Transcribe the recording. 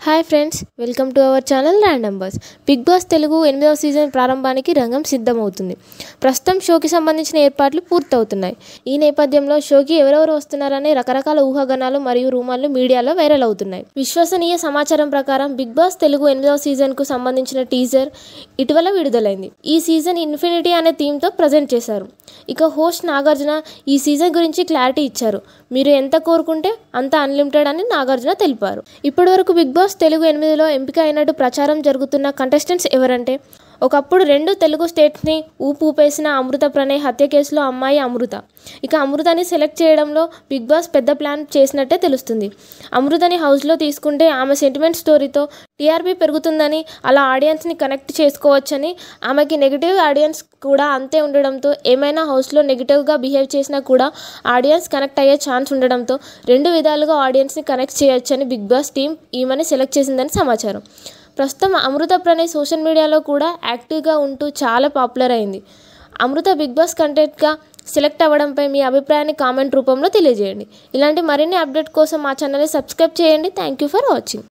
Hi friends, welcome to our channel random bus. Big boss Telugu 8వ season ప్రారంభానికి రంగం సిద్ధమవుతుంది. ప్రస్తుతం షోకి సంబంధించిన ఏర్పాట్లు పూర్తవుతున్నాయి. ఈ నేపథ్యంలో షోకి ఎవరెవరు వస్తున్నారనే రకరకాల ఊహాగానాలు మరియు రూమర్లు మీడియాలో వైరల్ అవుతున్నాయి. విశ్వసనీయ సమాచారం ప్రకారం బిగ్ బాస్ తెలుగు 8వ సీజన్కు సంబంధించిన టీజర్ ఇటీవల విడుదలైంది. ఈ సీజన్ ఇన్ఫినిటీ అనే థీమ్తో ప్రజెంట్ చేశారు. ఇక హోస్ట్ నాగార్జున ఈ సీజన్ గురించి క్లారిటీ ఇచ్చారు. మీరు ఎంత కోరుకుంటే అంత అన్లిమిటెడ్ అని నాగార్జున తెలిపారు. ఇప్పటి వరకు బిగ్ బాస్ తెలుగు 8లో ఎంపిక అయినట్టు ప్రచారం జరుగుతున్న కంటెస్టెంట్స్ ఎవరంటే, ఒకప్పుడు 2 తెలుగు స్టేట్స్ని ఊపేసిన అమృత ప్రణయ్ హత్య కేసులో అమ్మాయి అమృత. ఇక అమృతని సెలెక్ట్ చేయడంలో బిగ్ బాస్ పెద్ద ప్లాన్ చేసినట్టే తెలుస్తుంది. అమృతని హౌస్లో తీసుకుంటే ఆమె సెంటిమెంట్ స్టోరీతో టీఆర్పీ పెరుగుతుందని, అలా ఆడియన్స్ని కనెక్ట్ చేసుకోవచ్చని, ఆమెకి నెగిటివ్ ఆడియన్స్ కూడా అంతే ఉండడంతో ఏమైనా హౌస్లో నెగిటివ్గా బిహేవ్ చేసినా కూడా ఆడియన్స్ కనెక్ట్ అయ్యే ఛాన్స్ ఉండడంతో 2 విధాలుగా ఆడియన్స్ని కనెక్ట్ చేయొచ్చని బిగ్ బాస్ టీం ఈమెని సెలెక్ట్ చేసిందని సమాచారం. ప్రస్తుతం అమృత ప్రణయ్ సోషల్ మీడియాలో కూడా యాక్టివ్గా ఉంటూ చాలా పాపులర్ అయింది. అమృత బిగ్ బాస్ కంటెంట్గా సెలెక్ట్ అవ్వడంపై మీ అభిప్రాయాన్ని కామెంట్ రూపంలో తెలియజేయండి. ఇలాంటి మరిన్ని అప్డేట్ కోసం మా ఛానల్ని సబ్స్క్రైబ్ చేయండి. Thank you for watching.